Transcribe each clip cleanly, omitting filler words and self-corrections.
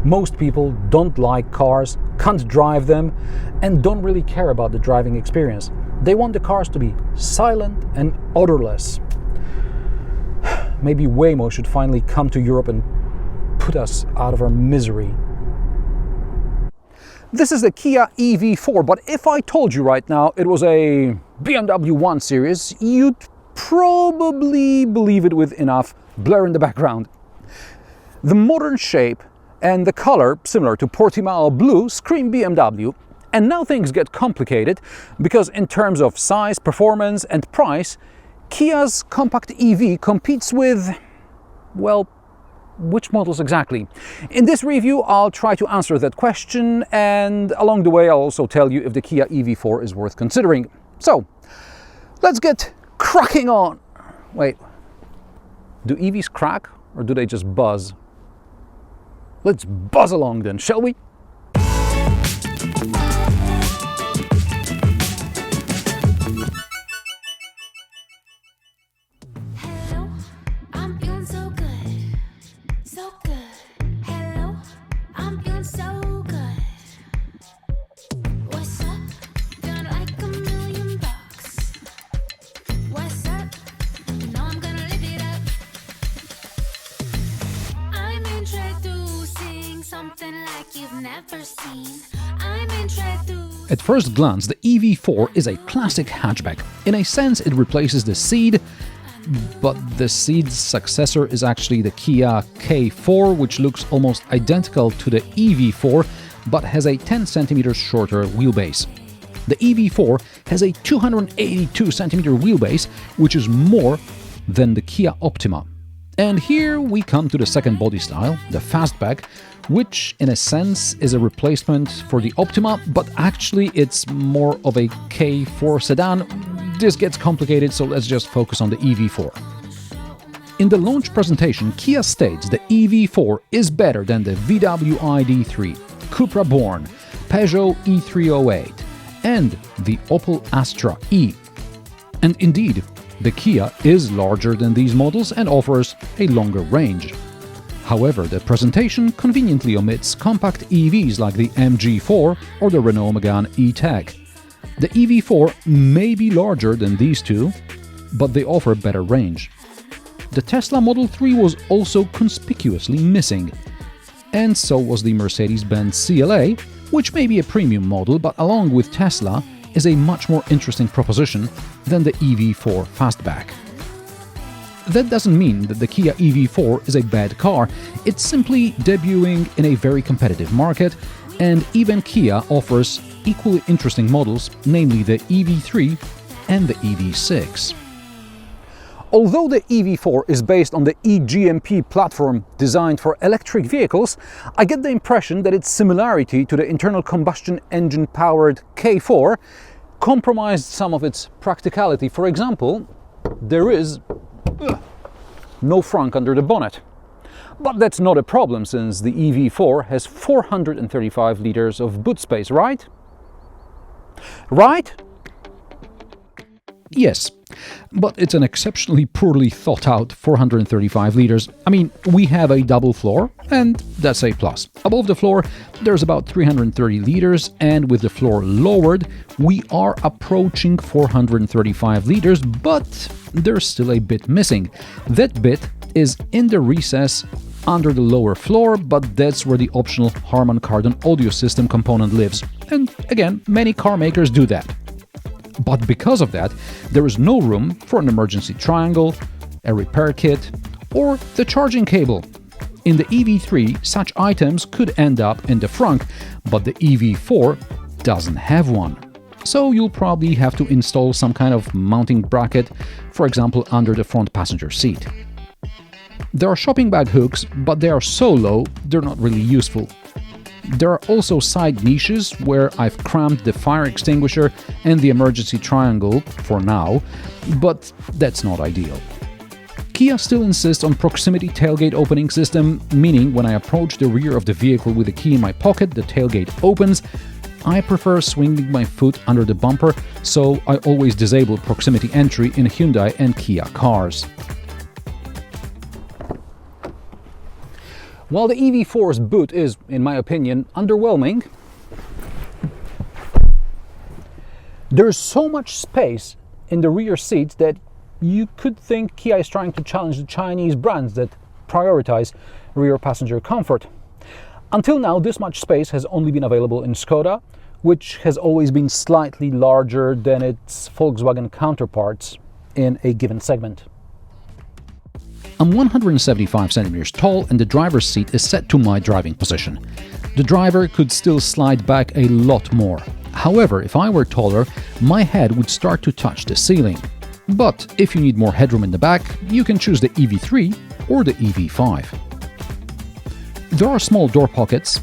Most people don't like cars, can't drive them, and don't really care about the driving experience. They want the cars to be silent and odorless. Maybe Waymo should finally come to Europe and put us out of our misery. This is the Kia EV4, but if I told you right now it was a BMW 1 Series, you'd probably believe it with enough blur in the background. The modern shape and the color, similar to Portimao blue, scream BMW. And now things get complicated, because in terms of size, performance and price, Kia's compact EV competes with, well, which models exactly? In this review, I'll try to answer that question, and along the way I'll also tell you if the Kia EV4 is worth considering. So, let's get cracking on! Wait, do EVs crack or do they just buzz? Let's buzz along then, shall we? At first glance, the EV4 is a classic hatchback. In a sense, it replaces the Ceed, but the Ceed's successor is actually the Kia K4, which looks almost identical to the EV4, but has a 10 cm shorter wheelbase. The EV4 has a 282 cm wheelbase, which is more than the Kia Optima. And here we come to the second body style, the fastback, which in a sense is a replacement for the Optima, but actually it's more of a K4 sedan. This gets complicated, so let's just focus on the EV4. In the launch presentation, Kia states the EV4 is better than the VW ID3, Cupra Born, Peugeot E308, and the Opel Astra E. And indeed, the Kia is larger than these models and offers a longer range. However, the presentation conveniently omits compact EVs like the MG4 or the Renault Megane E-Tech. The EV4 may be larger than these two, but they offer better range. The Tesla Model 3 was also conspicuously missing, and so was the Mercedes-Benz CLA, which may be a premium model, but along with Tesla is a much more interesting proposition than the EV4 fastback. That doesn't mean that the Kia EV4 is a bad car, it's simply debuting in a very competitive market, and even Kia offers equally interesting models, namely the EV3 and the EV6. Although the EV4 is based on the eGMP platform designed for electric vehicles, I get the impression that its similarity to the internal combustion engine-powered K4 compromised some of its practicality. For example, there is no frunk under the bonnet. But that's not a problem, since the EV4 has 435 liters of boot space, right? Right? Yes, but it's an exceptionally poorly thought out 435 liters. I mean, we have a double floor, and that's a plus. Above the floor, there's about 330 liters, and with the floor lowered, we are approaching 435 liters, but there's still a bit missing. That bit is in the recess under the lower floor, but that's where the optional Harman Kardon audio system component lives. And again, many car makers do that. But because of that, there is no room for an emergency triangle, a repair kit, or the charging cable. In the EV3, such items could end up in the frunk, but the EV4 doesn't have one. So you'll probably have to install some kind of mounting bracket, for example under the front passenger seat. There are shopping bag hooks, but they are so low, they're not really useful. There are also side niches where I've crammed the fire extinguisher and the emergency triangle for now, but that's not ideal. Kia still insists on proximity tailgate opening system, meaning when I approach the rear of the vehicle with the key in my pocket, the tailgate opens. I prefer swinging my foot under the bumper, so I always disable proximity entry in Hyundai and Kia cars. While the EV4's boot is, in my opinion, underwhelming, there's so much space in the rear seats that you could think Kia is trying to challenge the Chinese brands that prioritize rear passenger comfort. Until now, this much space has only been available in Skoda, which has always been slightly larger than its Volkswagen counterparts in a given segment. I'm 175 centimeters tall and the driver's seat is set to my driving position. The driver could still slide back a lot more. However, if I were taller, my head would start to touch the ceiling. But if you need more headroom in the back, you can choose the EV3 or the EV5. There are small door pockets.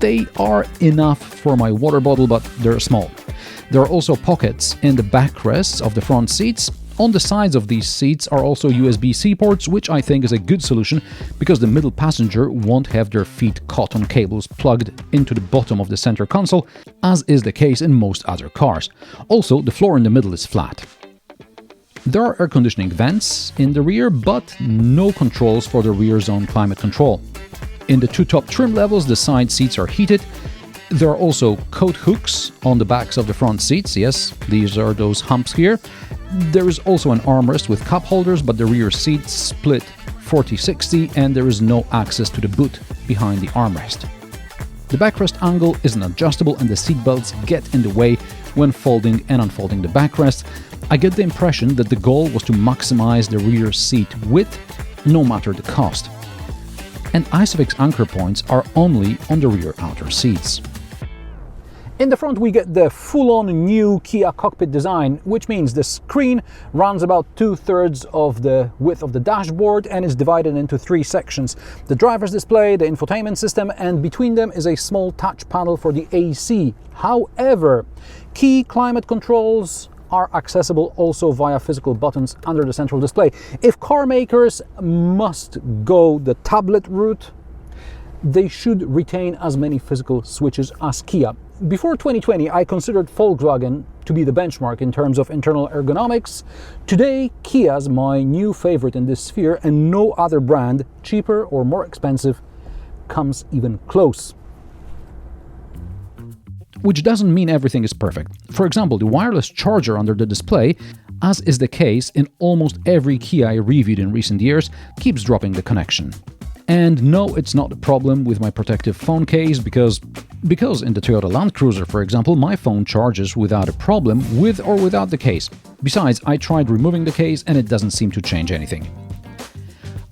They are enough for my water bottle, but they're small. There are also pockets in the backrests of the front seats. On the sides of these seats are also USB-C ports, which I think is a good solution because the middle passenger won't have their feet caught on cables plugged into the bottom of the center console, as is the case in most other cars. Also, the floor in the middle is flat. There are air conditioning vents in the rear, but no controls for the rear zone climate control. In the two top trim levels, the side seats are heated. There are also coat hooks on the backs of the front seats. Yes, these are those humps here. There is also an armrest with cup holders, but the rear seats split 40-60 and there is no access to the boot behind the armrest. The backrest angle isn't adjustable and the seat belts get in the way when folding and unfolding the backrest. I get the impression that the goal was to maximize the rear seat width, no matter the cost. And ISOFIX anchor points are only on the rear outer seats. In the front we get the full-on new Kia cockpit design, which means the screen runs about 2/3 of the width of the dashboard and is divided into three sections. The driver's display, the infotainment system, and between them is a small touch panel for the AC. However, key climate controls are accessible also via physical buttons under the central display. If car makers must go the tablet route, they should retain as many physical switches as Kia. Before 2020, I considered Volkswagen to be the benchmark in terms of internal ergonomics. Today, Kia's my new favorite in this sphere, and no other brand, cheaper or more expensive, comes even close. Which doesn't mean everything is perfect. For example, the wireless charger under the display, as is the case in almost every Kia I reviewed in recent years, keeps dropping the connection. And no, it's not a problem with my protective phone case because in the Toyota Land Cruiser, for example, my phone charges without a problem with or without the case. Besides, I tried removing the case and it doesn't seem to change anything.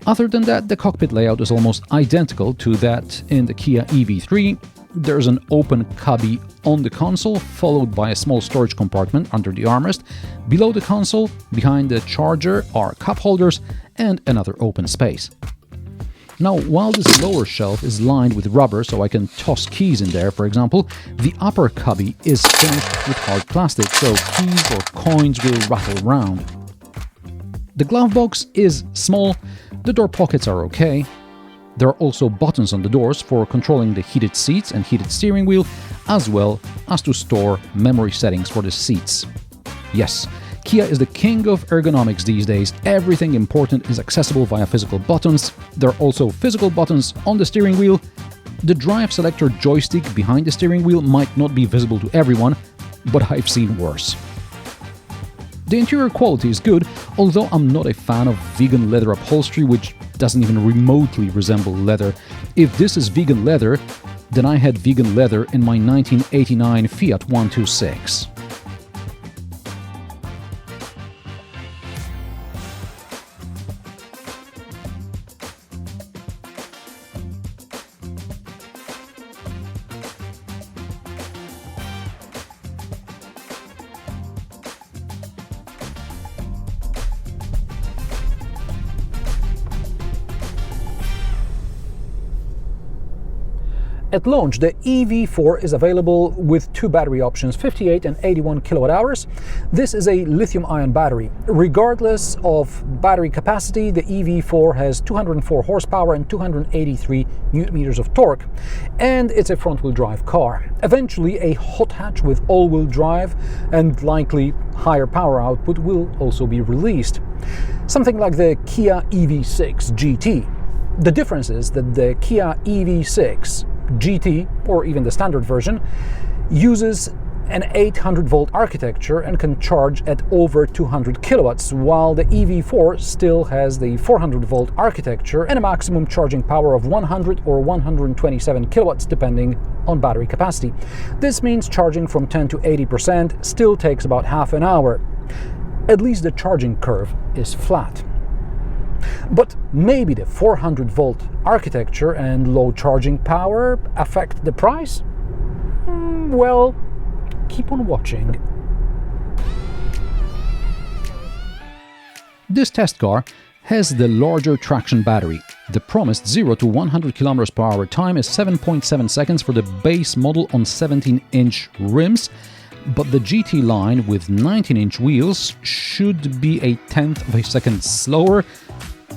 Other than that, the cockpit layout is almost identical to that in the Kia EV3. There's an open cubby on the console, followed by a small storage compartment under the armrest. Below the console, behind the charger, are cup holders and another open space. Now, while this lower shelf is lined with rubber so I can toss keys in there, for example, the upper cubby is finished with hard plastic, so keys or coins will rattle around. The glove box is small, the door pockets are okay. There are also buttons on the doors for controlling the heated seats and heated steering wheel, as well as to store memory settings for the seats. Yes, Kia is the king of ergonomics these days. Everything important is accessible via physical buttons. There are also physical buttons on the steering wheel. The drive selector joystick behind the steering wheel might not be visible to everyone, but I've seen worse. The interior quality is good, although I'm not a fan of vegan leather upholstery, which doesn't even remotely resemble leather. If this is vegan leather, then I had vegan leather in my 1989 Fiat 126. At launch, the EV4 is available with two battery options, 58 and 81 kilowatt hours. This is a lithium-ion battery. Regardless of battery capacity, the EV4 has 204 horsepower and 283 Nm of torque, and it's a front-wheel drive car. Eventually, a hot hatch with all-wheel drive and likely higher power output will also be released. Something like the Kia EV6 GT. The difference is that the Kia EV6 GT, or even the standard version, uses an 800-volt architecture and can charge at over 200 kilowatts, while the EV4 still has the 400-volt architecture and a maximum charging power of 100 or 127 kilowatts depending on battery capacity. This means charging from 10 to 80% still takes about half an hour. At least the charging curve is flat. But maybe the 400-volt architecture and low charging power affect the price? Well, keep on watching. This test car has the larger traction battery. The promised 0 to 100 km/h time is 7.7 seconds for the base model on 17-inch rims, but the GT line with 19-inch wheels should be a tenth of a second slower,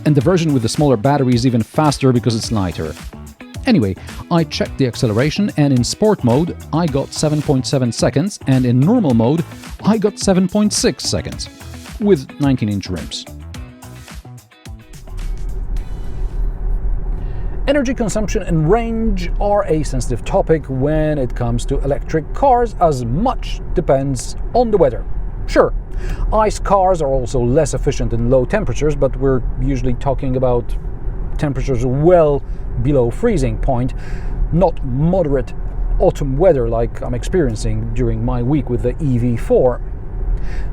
and the version with the smaller battery is even faster because it's lighter. Anyway, I checked the acceleration, and in sport mode I got 7.7 seconds, and in normal mode I got 7.6 seconds, with 19-inch rims. Energy consumption and range are a sensitive topic when it comes to electric cars, as much depends on the weather. Sure, ICE cars are also less efficient in low temperatures, but we're usually talking about temperatures well below freezing point, not moderate autumn weather like I'm experiencing during my week with the EV4.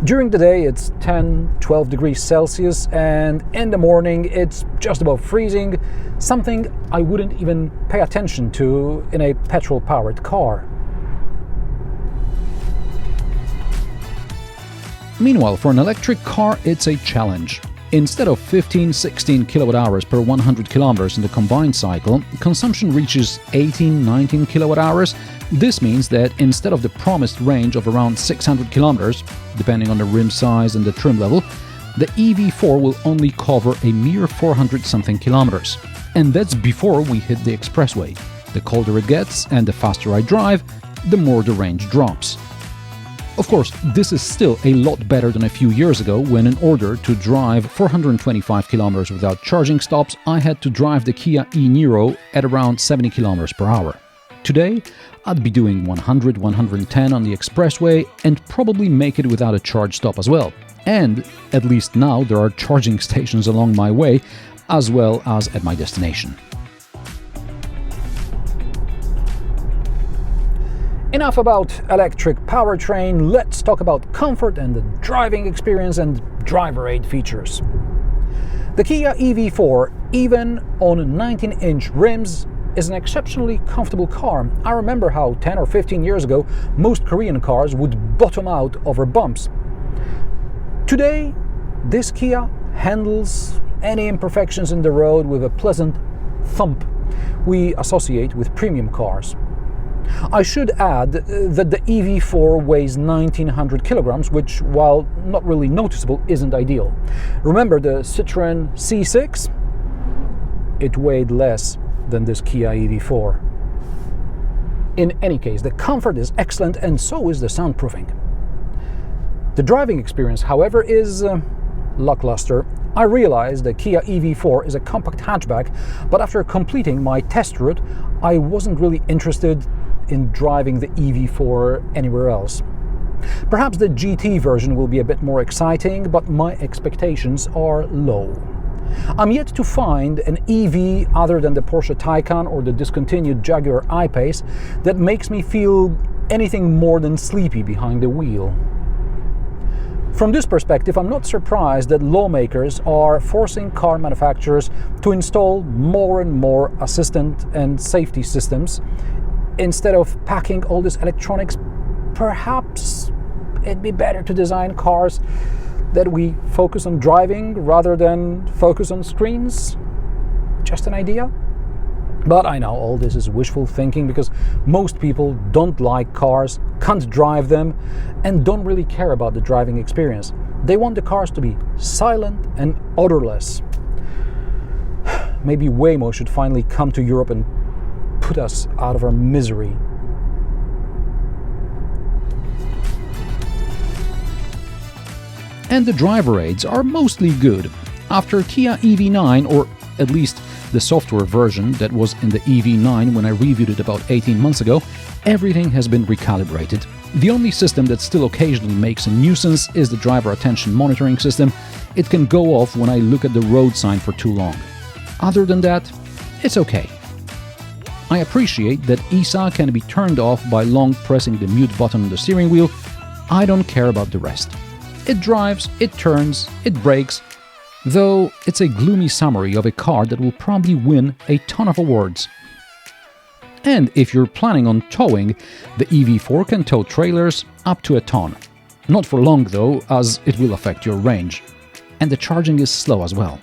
During the day it's 10-12 degrees Celsius, and in the morning it's just above freezing, something I wouldn't even pay attention to in a petrol-powered car. Meanwhile, for an electric car, it's a challenge. Instead of 15-16 kilowatt-hours per 100 kilometers in the combined cycle, consumption reaches 18-19 kilowatt-hours. This means that instead of the promised range of around 600 kilometers, depending on the rim size and the trim level, the EV4 will only cover a mere 400-something kilometers. And that's before we hit the expressway. The colder it gets and the faster I drive, the more the range drops. Of course, this is still a lot better than a few years ago, when in order to drive 425 kilometers without charging stops, I had to drive the Kia e-Niro at around 70 kilometers per hour. Today, I'd be doing 100-110 on the expressway and probably make it without a charge stop as well. And, at least now, there are charging stations along my way, as well as at my destination. Enough about electric powertrain, let's talk about comfort and the driving experience and driver aid features. The Kia EV4, even on 19-inch rims, is an exceptionally comfortable car. I remember how 10 or 15 years ago most Korean cars would bottom out over bumps. Today, this Kia handles any imperfections in the road with a pleasant thump we associate with premium cars. I should add that the EV4 weighs 1900 kilograms, which, while not really noticeable, isn't ideal. Remember the Citroën C6? It weighed less than this Kia EV4. In any case, the comfort is excellent, and so is the soundproofing. The driving experience, however, is lackluster. I realized the Kia EV4 is a compact hatchback, but after completing my test route, I wasn't really interested in driving the EV4 anywhere else. Perhaps the GT version will be a bit more exciting, but my expectations are low. I'm yet to find an EV other than the Porsche Taycan or the discontinued Jaguar I-Pace that makes me feel anything more than sleepy behind the wheel. From this perspective, I'm not surprised that lawmakers are forcing car manufacturers to install more and more assistance and safety systems. Instead of packing all this electronics, perhaps it'd be better to design cars that we focus on driving rather than focus on screens. Just an idea. But I know all this is wishful thinking, because most people don't like cars, can't drive them, and don't really care about the driving experience. They want the cars to be silent and odorless. Maybe Waymo should finally come to Europe and put us out of our misery. And the driver aids are mostly good. After Kia EV9, or at least the software version that was in the EV9 when I reviewed it about 18 months ago, everything has been recalibrated. The only system that still occasionally makes a nuisance is the driver attention monitoring system. It can go off when I look at the road sign for too long. Other than that, it's okay. I appreciate that ESA can be turned off by long pressing the mute button on the steering wheel. I don't care about the rest. It drives, it turns, it brakes, though it's a gloomy summary of a car that will probably win a ton of awards. And if you're planning on towing, the EV4 can tow trailers up to a ton. Not for long though, as it will affect your range. And the charging is slow as well.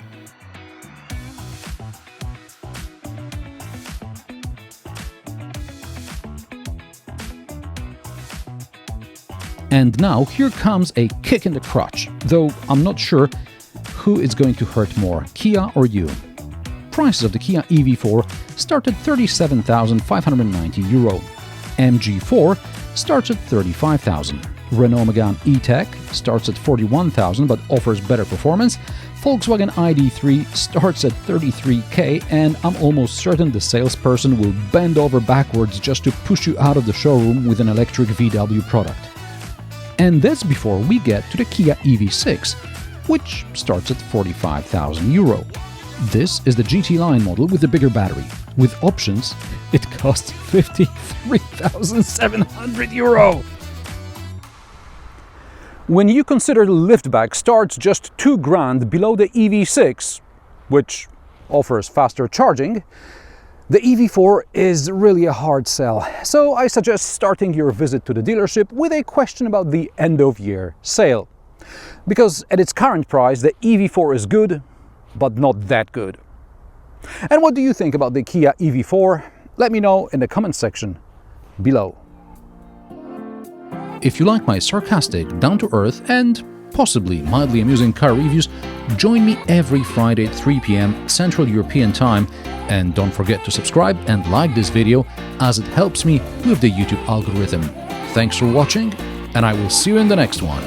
And now here comes a kick in the crotch, though I'm not sure who is going to hurt more, Kia or you. Prices of the Kia EV4 start at €37,590. MG4 starts at €35,000. Renault Megane E-Tech starts at €41,000 but offers better performance. Volkswagen ID3 starts at €33,000, and I'm almost certain the salesperson will bend over backwards just to push you out of the showroom with an electric VW product. And that's before we get to the Kia EV6, which starts at €45,000. This is the GT line model with the bigger battery. With options, it costs €53,700. When you consider the liftback starts just $2,000 below the EV6, which offers faster charging, the EV4 is really a hard sell. So I suggest starting your visit to the dealership with a question about the end-of-year sale. Because at its current price, the EV4 is good, but not that good. And what do you think about the Kia EV4? Let me know in the comment section below. If you like my sarcastic, down-to-earth and possibly mildly amusing car reviews, join me every Friday at 3 p.m. Central European Time, and don't forget to subscribe and like this video as it helps me with the YouTube algorithm. Thanks for watching, and I will see you in the next one.